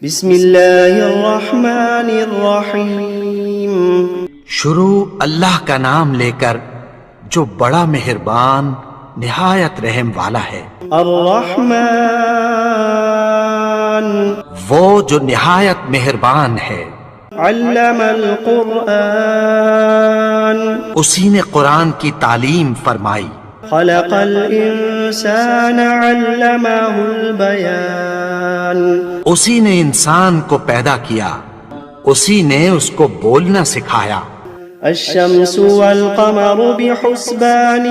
بسم اللہ الرحمن الرحیم۔ شروع اللہ کا نام لے کر جو بڑا مہربان نہایت رحم والا ہے۔ الرحمن وہ جو نہایت مہربان ہے۔ علم القرآن اسی نے قرآن کی تعلیم فرمائی۔ خلق الانسان علمہ البیان اسی نے انسان کو پیدا کیا، اسی نے اس کو بولنا سکھایا۔ الشمس والقمر بحسبان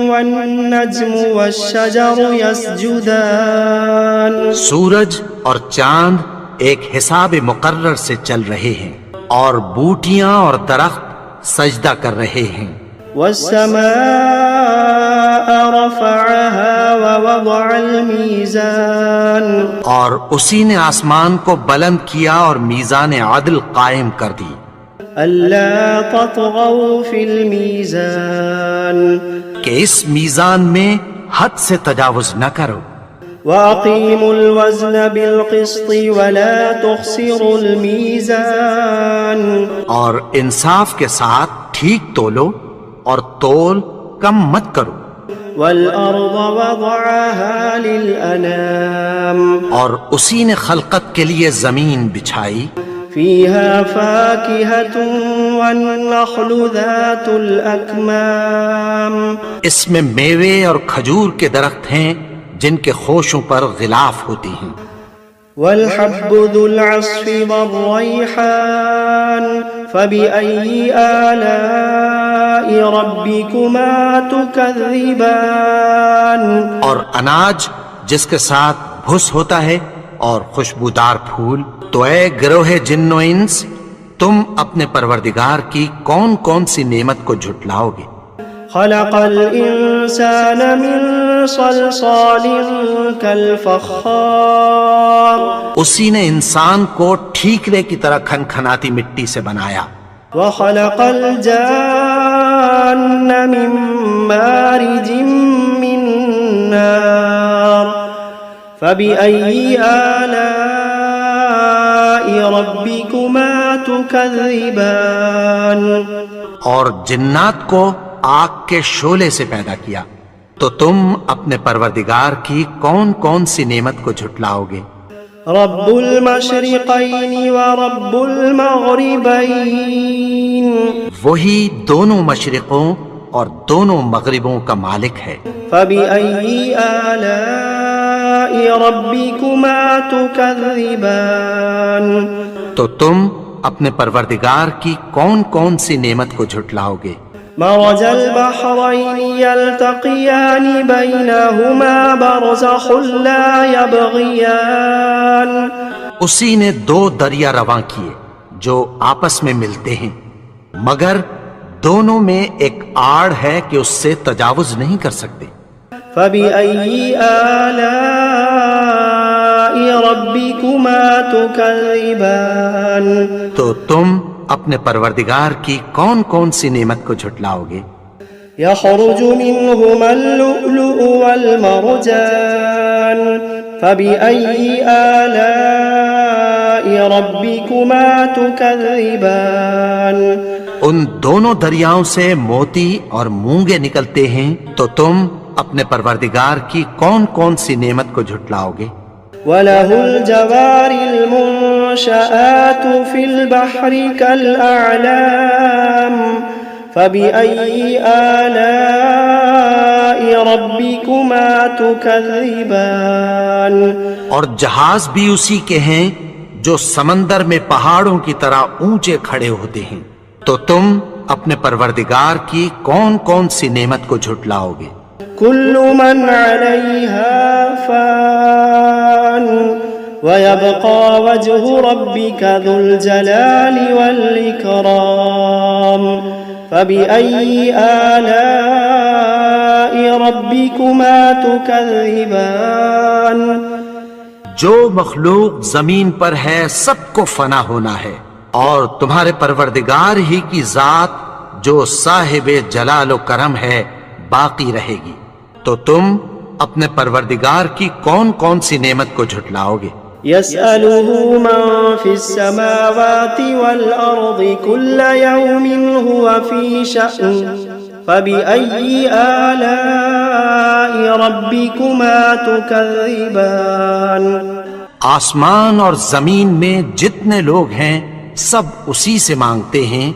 والنجم والشجر يسجدان سورج اور چاند ایک حساب مقرر سے چل رہے ہیں، اور بوٹیاں اور درخت سجدہ کر رہے ہیں۔ والسماء رفعها ووضع الميزان اور اسی نے آسمان کو بلند کیا اور میزان عدل قائم کر دی۔ ألا تطغوا في الميزان کہ اس میزان میں حد سے تجاوز نہ کرو۔ وأقيموا الوزن بالقسط ولا تخسروا الميزان اور انصاف کے ساتھ ٹھیک تولو اور تول کم مت کرو۔ والأرض وضعها للأنام اور اسی نے خلقت کے لیے زمین بچھائی، فيها فاكهة والنخل ذات الأكمام اس میں میوے اور کھجور کے درخت ہیں جن کے خوشوں پر غلاف ہوتی ہیں۔ والحب ذو العصف والريحان فبأي آلاء ربكما تكذبان اور اناج جس کے ساتھ بھس ہوتا ہے اور خوشبودار پھول، تو اے گروہ جن و انس، تم اپنے پروردگار کی کون کون سی نعمت کو جھٹلاؤ گے؟ خلق الإنسان من صلصال كالفخار اسی نے انسان کو ٹھیکرے کی طرح کھنکھناتی مٹی سے بنایا۔ وخلق الجان من مارج من نار فبأي آلاء ربكما تكذبان اور جنات کو آگ کے شعلے سے پیدا کیا، تو تم اپنے پروردگار کی کون کون سی نعمت کو جھٹلاؤ گے؟ رب المشرقین ورب المغربین وہی دونوں مشرقوں اور دونوں مغربوں کا مالک ہے۔ فبأي آلاء ربكما تكذبان تو تم اپنے پروردگار کی کون کون سی نعمت کو جھٹلاؤ گے؟ مرج البحرين يلتقيان بينهما برزخ لا يبغيان اسی نے دو دریا رواں کیے جو آپس میں ملتے ہیں، مگر دونوں میں ایک آڑ ہے کہ اس سے تجاوز نہیں کر سکتے۔ فبأي آلاء ربكما تكذبان تو تم اپنے پروردگار کی کون کون سی نعمت کو جھٹلاؤ گے؟ يخرج منهما اللؤلؤ والمرجان فبأي آلاء ربكما تكذبان ان دونوں دریاؤں سے موتی اور مونگے نکلتے ہیں، تو تم اپنے پروردگار کی کون کون سی نعمت کو جھٹلاؤ گے؟ وَلَهُ الْجَوَارِ الْمُنشَآتُ فِي الْبَحْرِ كَالْأَعْلَامِ فَبِأَيِّ آلَاءِ رَبِّكُمَا تُكَذِّبَانِ اور جہاز بھی اسی کے ہیں جو سمندر میں پہاڑوں کی طرح اونچے کھڑے ہوتے ہیں، تو تم اپنے پروردگار کی کون کون سی نعمت کو جھٹلاؤ گے؟ كل من عليها فان ويبقى وجه ربك ذو الجلال والإكرام فبأي آلاء ربكما تكذبان جو مخلوق زمین پر ہے سب کو فنا ہونا ہے، اور تمہارے پروردگار ہی کی ذات جو صاحب جلال و کرم ہے باقی رہے گی، تو تم اپنے پروردگار کی کون کون سی نعمت کو جھٹلاؤ گے؟ يسأله من في السماوات والأرض كل يوم هو في شأن فبأي آلاء ربكما تكذبان آسمان اور زمین میں جتنے لوگ ہیں سب اسی سے مانگتے ہیں،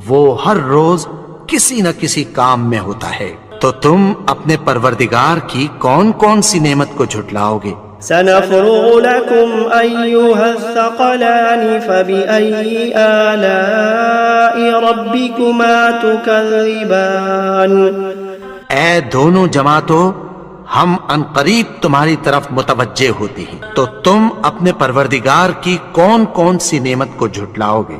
وہ ہر روز کسی نہ کسی کام میں ہوتا ہے، تو تم اپنے پروردگار کی کون کون سی نعمت کو جھٹلاؤ گے؟ سنفرغ لكم أيها الثقلان فبأي آلاء ربكما تكذبان اے دونوں جماعتوں، ہم عنقریب تمہاری طرف متوجہ ہوتے ہیں، تو تم اپنے پروردگار کی کون کون سی نعمت کو جھٹلاؤ گے؟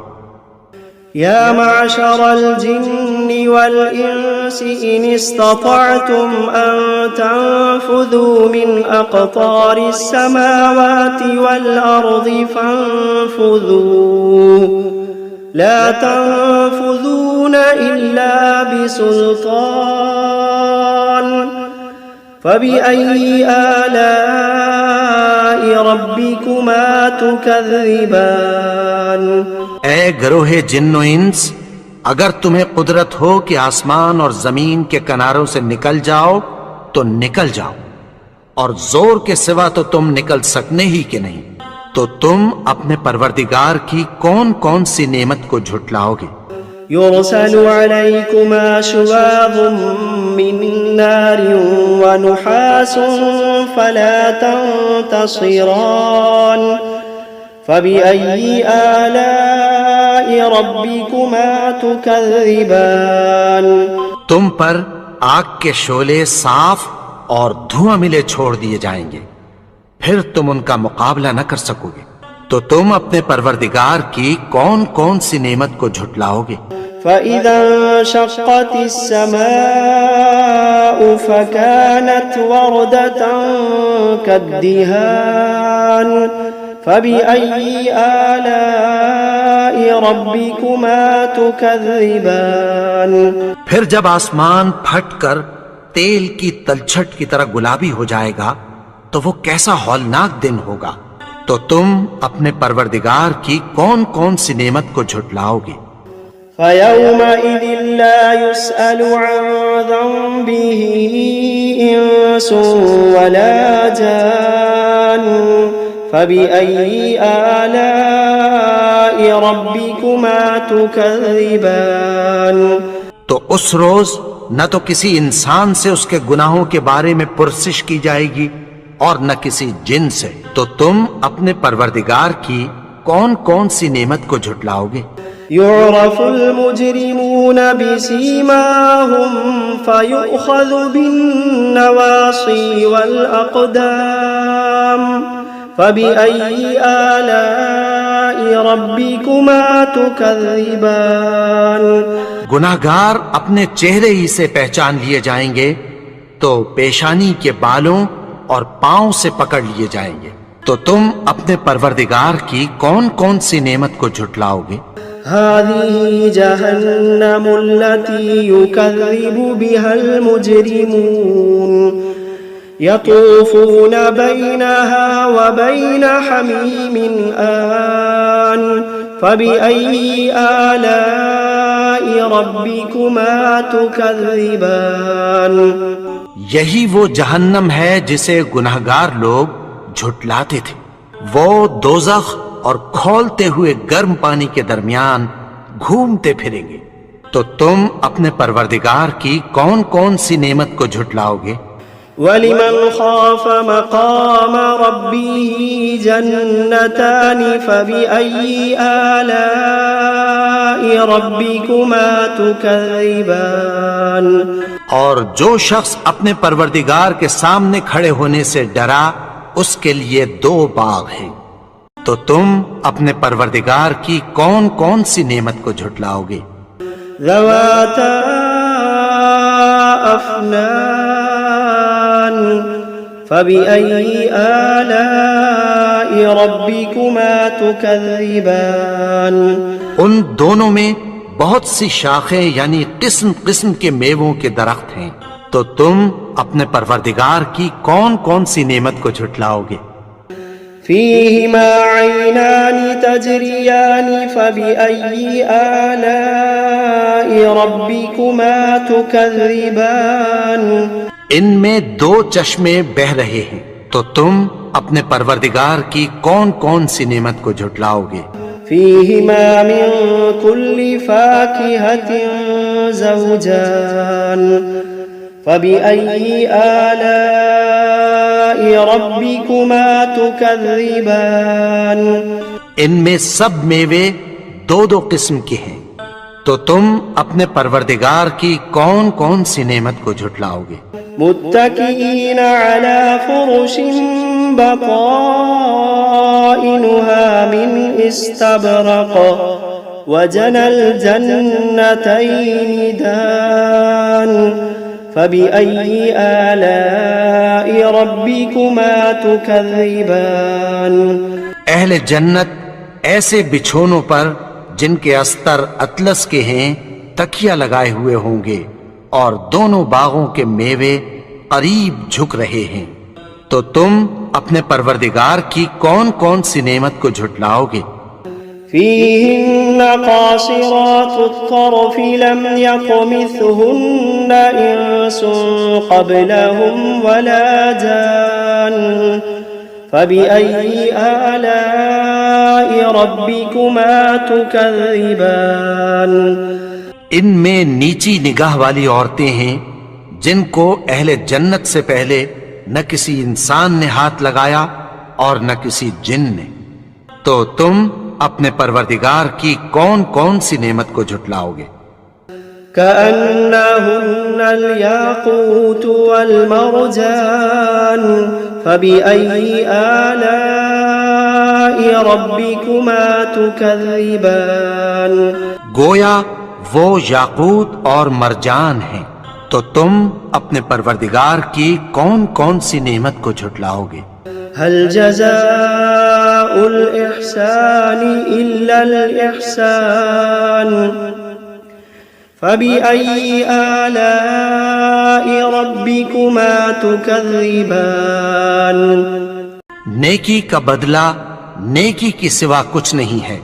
يا معشر الجن والإنس إن استطعتم أن تنفذوا من أقطار السماوات والأرض فانفذوا لا تنفذون إلا بسلطان فبأي آلاء ربكما تكذبان اے گروہ جن و انس، اگر تمہیں قدرت ہو کہ آسمان اور زمین کے کناروں سے نکل جاؤ تو نکل جاؤ، اور زور کے سوا تو تم نکل سکنے ہی کہ نہیں، تو تم اپنے پروردگار کی کون کون سی نعمت کو جھٹلاؤ گے؟ يرسل عليكما شواظ من نار ونحاس فلا تنتصران فبأي آلاء ربكما تكذبان تم پر آگ کے شعلے صاف اور دھواں ملے چھوڑ دیے جائیں گے، پھر تم ان کا مقابلہ نہ کر سکو گے، تو تم اپنے پروردگار کی کون کون سی نعمت کو جھٹلاؤ گے؟ فإذا انشقت السماء فكانت وردة كالدهان فبأي آلاء ربكما تكذبان پھر جب آسمان پھٹ کر تیل کی تلچھٹ کی طرح گلابی ہو جائے گا تو وہ کیسا ہولناک دن ہوگا، تو تم اپنے پروردگار کی کون کون سی نعمت کو جھٹلاؤ گے؟ فيومئذ لا يسأل عن ذنبه إنس ولا جان فبأي آلاء ربكما تكذبان تو اس روز نہ تو کسی انسان سے اس کے گناہوں کے بارے میں پرسش کی جائے گی اور نہ کسی جن سے، تو تم اپنے پروردگار کی کون کون سی نعمت کو جھٹلاؤ گے؟ يعرف المجرمون بسيماهم فيؤخذ بالنواصي والأقدام فبأي آلاء ربكما تكذبان گناہگار اپنے چہرے ہی سے پہچان لیے جائیں گے تو پیشانی کے بالوں اور پاؤں سے پکڑ لیے جائیں گے، تو تم اپنے پروردگار کی کون کون سی نعمت کو جھٹلاؤ گے؟ هذه جهنم التي يكذب بها المجرمون يطوفون بينها وبين حميم آن فبأي آلاء ربكما تكذبان یہی وہ جہنم ہے جسے گناہگار لوگ جھٹلاتے تھے، وہ دوزخ اور کھولتے ہوئے گرم پانی کے درمیان گھومتے پھریں گے، تو تم اپنے پروردگار کی کون کون سی نعمت کو جھٹلاؤ گے؟ وَلِمَنْ خَافَ مَقَامَ رَبِّهِ جَنَّتَانِ فَبِأَيِّ آلَاءِ رَبِّكُمَا تُكَذِّبَانِ اور جو شخص اپنے پروردگار کے سامنے کھڑے ہونے سے ڈرا اس کے لیے دو باغ ہیں، تو تم اپنے پروردگار کی کون کون سی نعمت کو جھٹلاؤ گے؟ ذواتا افنان فبأي آلاء ربكما تكذبان ان دونوں میں بہت سی شاخیں یعنی قسم قسم کے میووں کے درخت ہیں، تو تم اپنے پروردگار کی کون کون سی نعمت کو جھٹلاؤ گے؟ فيهما عينان تجريان فبأي آلاء ربكما تكذبان ان میں دو چشمے بہ رہے ہیں، تو تم اپنے پروردگار کی کون کون سی نعمت کو جھٹلاؤ گے؟ فيهما من كل فاكهة زوجان فبأي آلاء ربكما تكذبان ان میں سب میوے دو دو قسم کے ہیں، تو تم اپنے پروردگار کی کون کون سی نعمت کو جھٹلاؤ گے؟ متكئين على فرش بطائنها من استبرق وجنى الجنتين دان فبأي آلاء ربكما تكذبان اہل جنت ایسے بچھونوں پر جن کے استر اطلس کے ہیں تکیہ لگائے ہوئے ہوں گے، اور دونوں باغوں کے میوے قریب جھک رہے ہیں، تو تم اپنے پروردگار کی کون کون سی نعمت کو جھٹلاؤ گے؟ فيهن قاصرات الطرف لم يطمثهن إنس قبلهم ولا جان فبأي آلاء ربكما تكذبان ان میں نیچی نگاہ والی عورتیں ہیں جن کو اہل جنت سے پہلے نہ کسی انسان نے ہاتھ لگایا اور نہ کسی جن نے، تو تم اپنے پروردگار کی کون کون سی نعمت کو جھٹلاؤ گے؟ كأنهن الياقوت والمرجان فبأي آلاء ربكما تكذبان گویا وہ یاقوت اور مرجان ہیں، تو تم اپنے پروردگار کی کون کون سی نعمت کو جھٹلاؤ گے؟ هل جزاء الإحسان إلا الإحسان فبأي آلاء ربكما تكذبان نیکی کا بدلہ نیکی کی سوا کچھ نہیں ہے،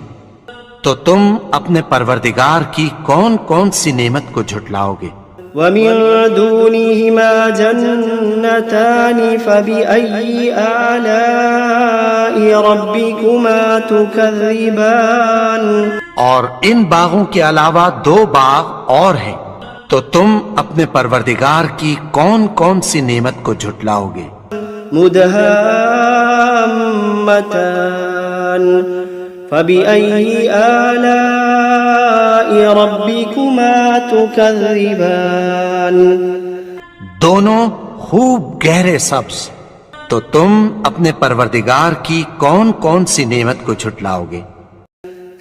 تو تم اپنے پروردگار کی کون کون سی نعمت کو جھٹلاؤ گے؟ ومن دونهما جنتان فبأي آلاء ربكما تكذبان اور ان باغوں کے علاوہ دو باغ اور ہیں، تو تم اپنے پروردگار کی کون کون سی نعمت کو جھٹلاؤ گے؟ مدهامتان فبأي آلاء ربكما تكذبان دونوں خوب گہرے سبز، تو تم اپنے پروردگار کی کون کون سی نعمت کو جھٹلاؤ گے؟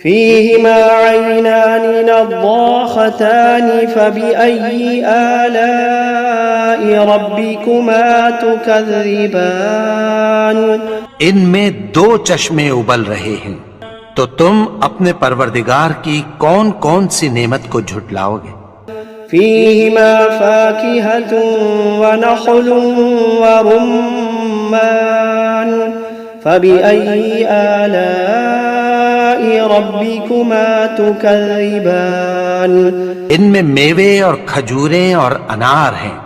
فيهما عينان نضاختان فبأي آلاء ربكما تكذبان ان میں دو چشمے ابل رہے ہیں، تو تم اپنے پروردگار کی کون کون سی نعمت کو جھٹلاؤ گے؟ فيهما فاكهة ونخل ورمان فبأي آلاء ربكما تكذبان ان میں میوے اور کھجوریں اور انار ہیں،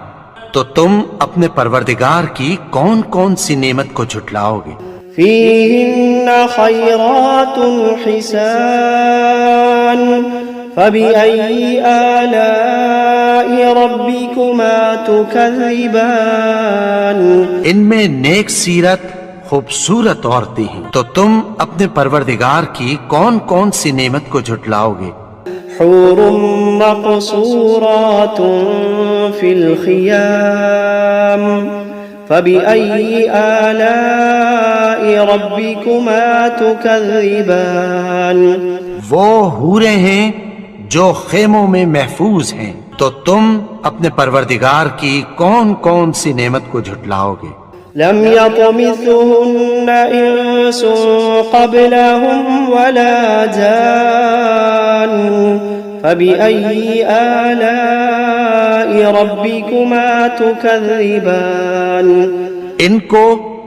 تو تم اپنے پروردگار کی کون کون سی نعمت کو جھٹلاؤ گے؟ فيهن خيرات حسان فبأي آلاء ربكما تكذبان ان میں نیک سیرت خوبصورت عورتیں ہیں، تو تم اپنے پروردگار کی کون کون سی نعمت کو جھٹلاؤ گے؟ حور مقصورات في الخيام فبأي آلاء ربكما تكذبان وہ حوریں ہیں جو خیموں میں محفوظ ہیں، تو تم اپنے پروردگار کی کون کون سی نعمت کو جھٹلاؤ گے؟ لم يطمثهن إنس قبلهم ولا جان فبأي آلاء ربكما تكذبان ان کو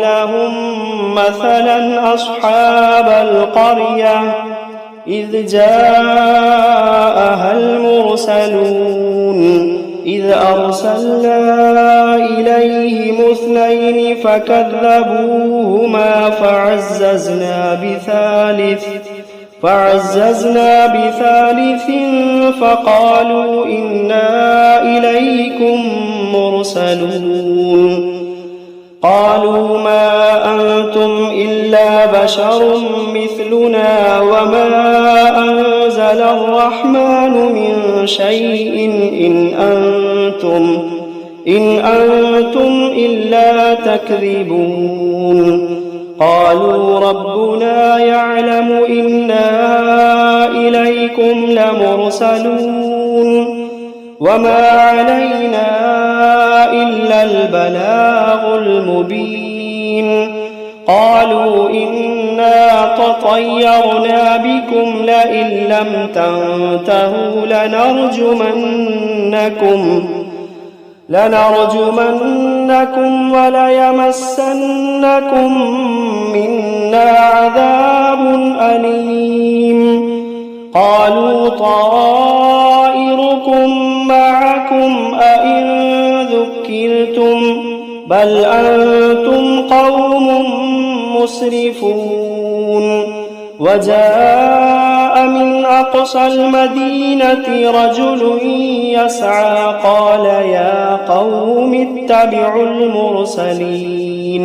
لهم مثلا أصحاب القرية إذ جاءها المرسلون إذ أرسلنا إليهم اثنين فكذبوهما فعززنا بثالث فقالوا إنا إليكم مرسلون. قالوا ما أنتم إلا بشر مثلنا وما أنزل الرحمن من شيء إن أنتم إلا تكذبون. قالوا ربنا يعلم إنا إليكم لمرسلون وما علينا إلا البلاغ المبين. قالوا إنا تطيرنا بكم لئن لم تنتهوا لنرجمنكم وليمسنكم منا عذاب أليم. قالوا طائركم معكم أئن ذكرتم بل أنتم قوم مسرفون. وجاء من أقصى المدينة رجل يسعى قال يا قوم اتبعوا المرسلين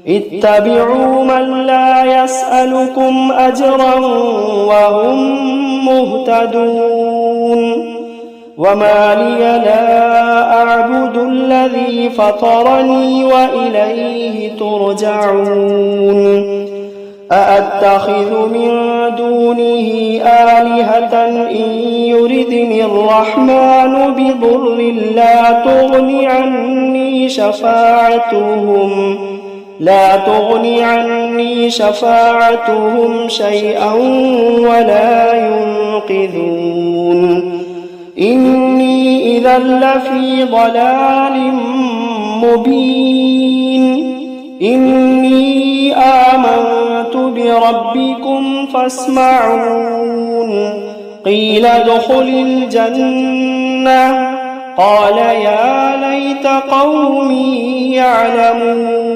اتبعوا من لا يسألكم أجرا وهم مهتدون. وما لي لا أعبد الذي فطرني وإليه ترجعون. أأتخذ من دونه آلهة إن يردني الرحمن بضر لا تغني عني شفاعتهم شيئا ولا ينقذون إني إذا لفي ضلال مبين إني آمنت بربكم فاسمعون قيل ادخل الجنة قال يا ليت قومي يعلمون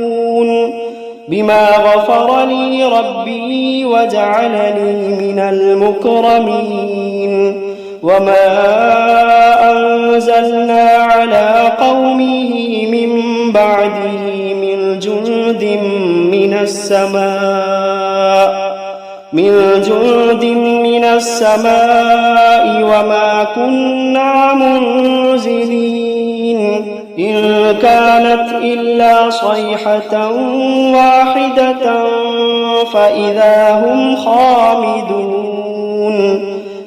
بما غفر لي ربي وجعلني من المكرمين وما أنزلنا على قومه من بعده من جند من السماء وما كنا منزلين إن كانت إلا صيحة واحدة فإذا هم خامدون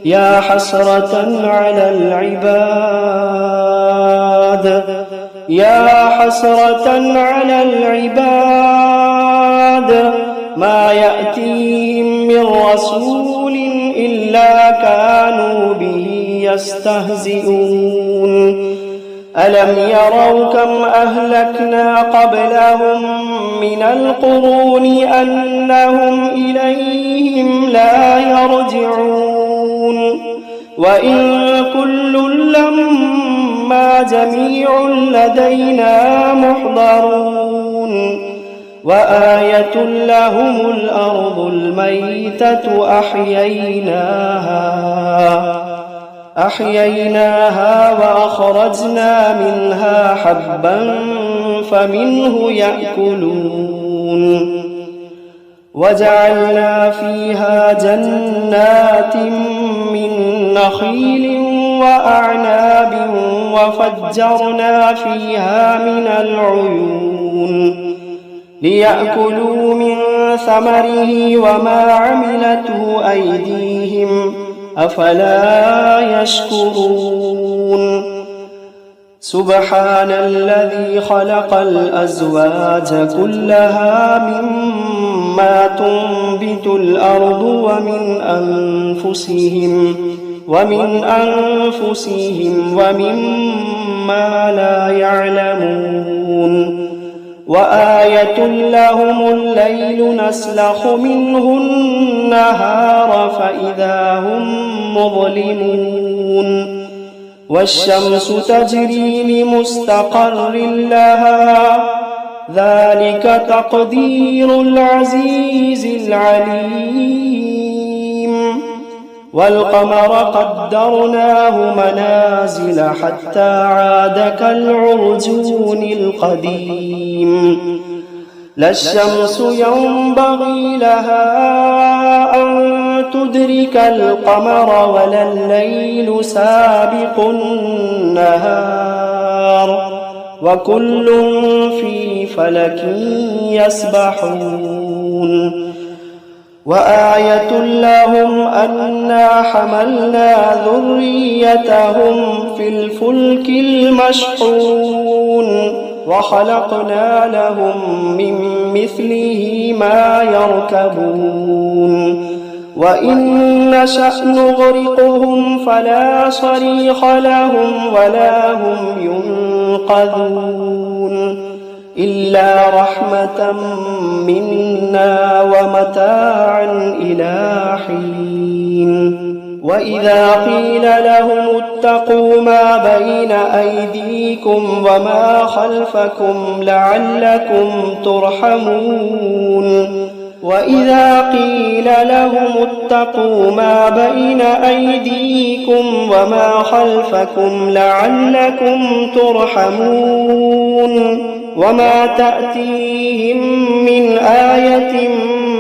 يا حسرة على العباد ما يأتيهم من رسول إلا كانوا به يستهزئون ألم يروا كم أهلكنا قبلهم من القرون أنهم إليهم لا يرجعون وإن كل لما جميع لدينا محضرون وآية لهم الأرض الميتة أحييناها وأخرجنا منها حبا فمنه يأكلون وجعلنا فيها جنات من نخيل وأعناب وفجرنا فيها من العيون ليأكلوا من ثمره وما عملته أيديهم أفلا يشكرون سبحان الذي خلق الأزواج كلها مما تنبت الأرض ومن أنفسهم ومما لا يعلمون وآية لهم الليل نسلخ منه النهار فإذا هم مظلمون والشمس تجري لمستقر لها ذلك تقدير العزيز العليم والقمر قدرناه منازل حتى عاد كالعرجون القديم لا الشمس ينبغي لها أن تدرك القمر ولا الليل سابق النهار وكل في فلك يسبحون وآية لهم أنا حملنا ذريتهم في الفلك المشحون وخلقنا لهم من مثله ما يركبون وإن نشأ نغرقهم فلا صريخ لهم ولا هم ينقذون إلا رحمة منا ومتاعا إلى حين وإذا قيل لهم اتقوا ما بين أيديكم وما خلفكم لعلكم ترحمون وإذا قيل لهم اتقوا ما بين أيديكم وما خلفكم لعلكم ترحمون وما تأتيهم من آية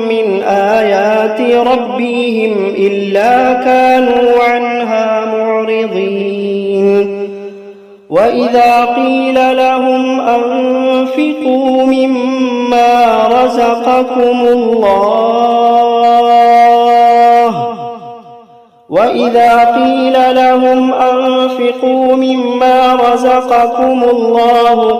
من آيات ربهم إلا كانوا عنها معرضين وإذا قيل لهم أنفقوا مما رزقكم الله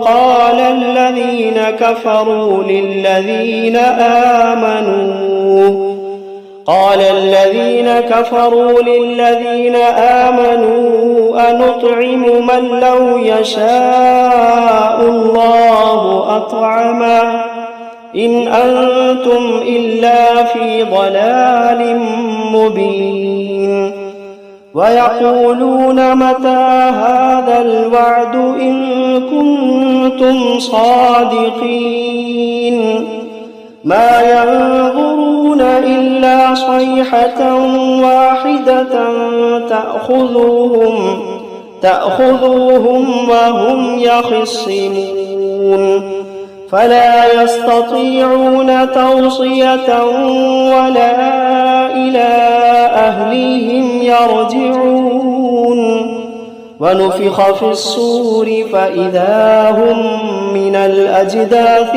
قال الذين كفروا للذين آمنوا أنطعم من لو يشاء الله أطعمه إن أنتم إلا في ضلال مبين ويقولون متى هذا الوعد إن كنتم صادقين ما ينظرون إلا صيحة واحدة تأخذوهم وهم يخصمون فلا يستطيعون توصية ولا إلى أهلهم يرجعون ونفخ في الصور فإذا هم من الأجداث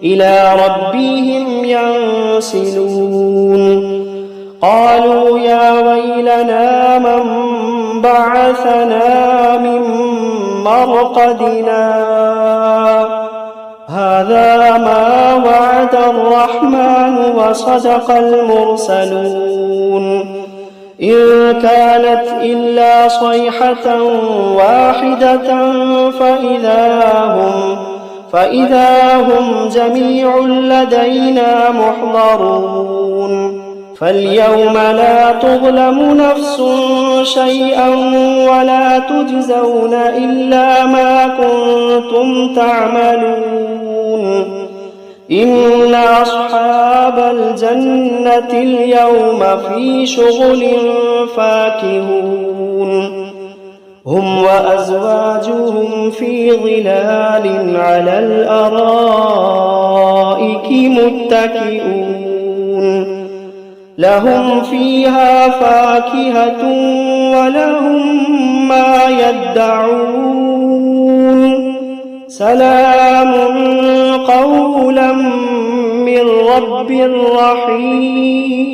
إلى ربهم ينسلون قالوا يا ويلنا من بعثنا من مرقدنا هذا ما وعد الرحمن وصدق المرسلون إن كانت إلا صيحة واحدة فإذا هم جميع لدينا محضرون فاليوم لا تظلم نفس شيئا ولا تجزون إلا ما كنتم تعملون إن أصحاب الجنة اليوم في شغل فاكهون هم وأزواجهم في ظلال على الأرائك متكئون لهم فيها فاكهة ولهم ما يدعون سلام قولا من رب رحيم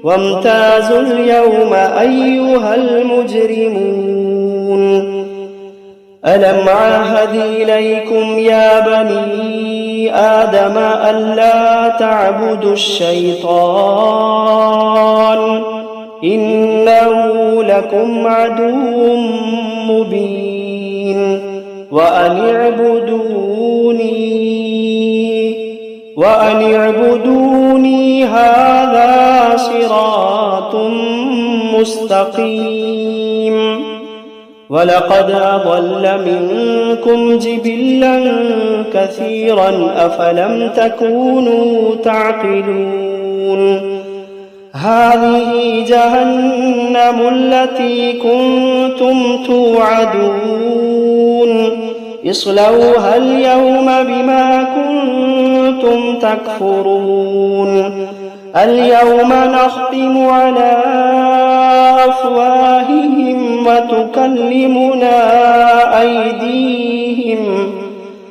وامتازوا اليوم أيها المجرمون ألم عهد إليكم يا بني آدم ألا تعبدوا الشيطان إنه لكم عدو مبين وأن اعبدوني هذا صراط مستقيم ولقد أضل منكم جبلا كثيرا أفلم تكونوا تعقلون هذه جهنم التي كنتم توعدون اصلوها اليوم بما كنتم تكفرون اليوم نختم على أفواههم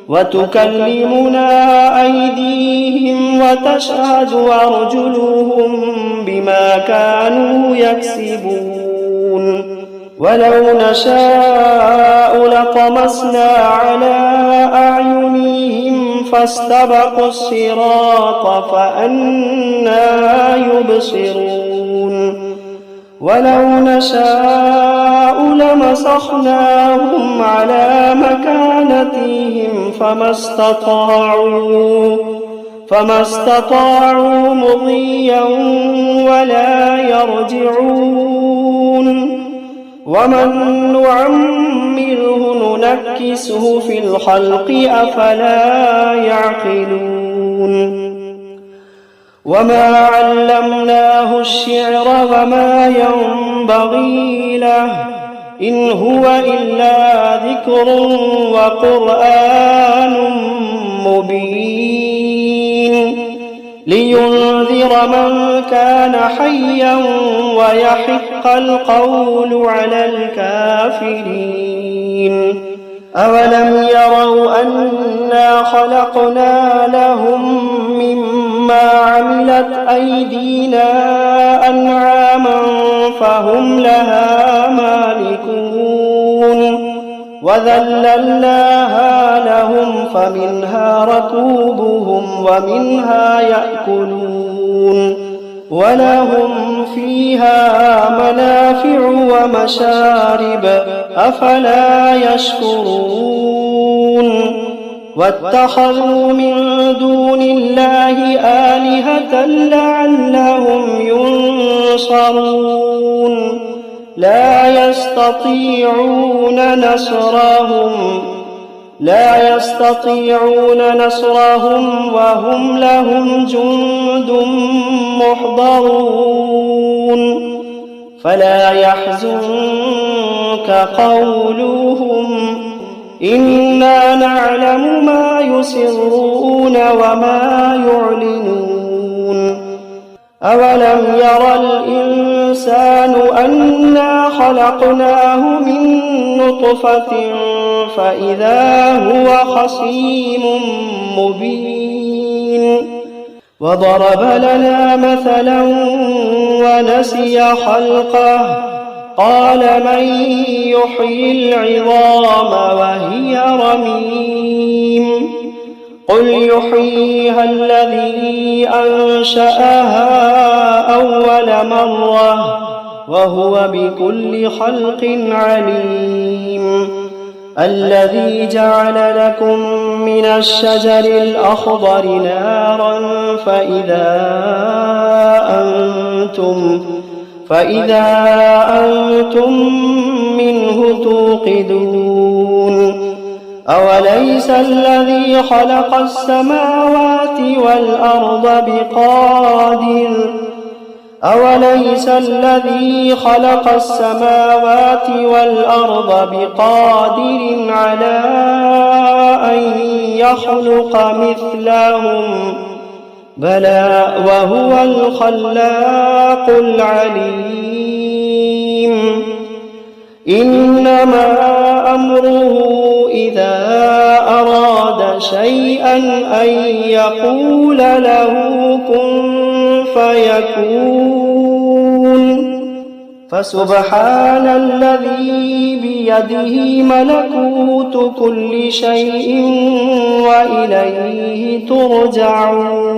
وتكلمنا أيديهم وتشهد أرجلهم بما كانوا يكسبون ولو نشاء لطمسنا على أعينهم فاستبقوا الصراط فأنى يبصرون ولو نشاء لمسخناهم على مكانتهم فما استطاعوا مضيا ولا يرجعون ومن نعمره ننكسه في الخلق أفلا يعقلون وما علمناه الشعر وما ينبغي له إن هو إلا ذكر وقرآن مبين لينذر من كان حيا ويحق القول على الكافرين. أولم يروا أنا خلقنا لهم مما عملت أيدينا أنعاما فهم لها مالكون وذللناها لهم فمنها ركوبهم ومنها يأكلون ولهم فيها منافع ومشارب أفلا يشكرون. واتخذوا من دون الله آلهة لعلهم ينصرون لا يستطيعون نصرهم وهم لهم جند محضرون. فلا يحزنك قولهم إنا نعلم ما يسرون وما يعلنون. أولم ير الإنسان أنا خلقناه من نطفة فإذا هو خصيم مبين. وضرب لنا مثلا ونسي خلقه قال من يحيي العظام وهي رميم قل يحييها الذي أنشأها أول مرة وهو بكل خلق عليم. الذي جعل لكم من الشجر الأخضر نارا فإذا أنتم منه توقدون. أوليس الذي خلق السماوات والأرض بقادر على أن يخلق مثلهم بلى وهو الخلاق العليم. إنما أمره إذا أراد شيئا أن يقول له كن فيكون. فسبحان الذي بيده ملكوت كل شيء وإليه ترجعون.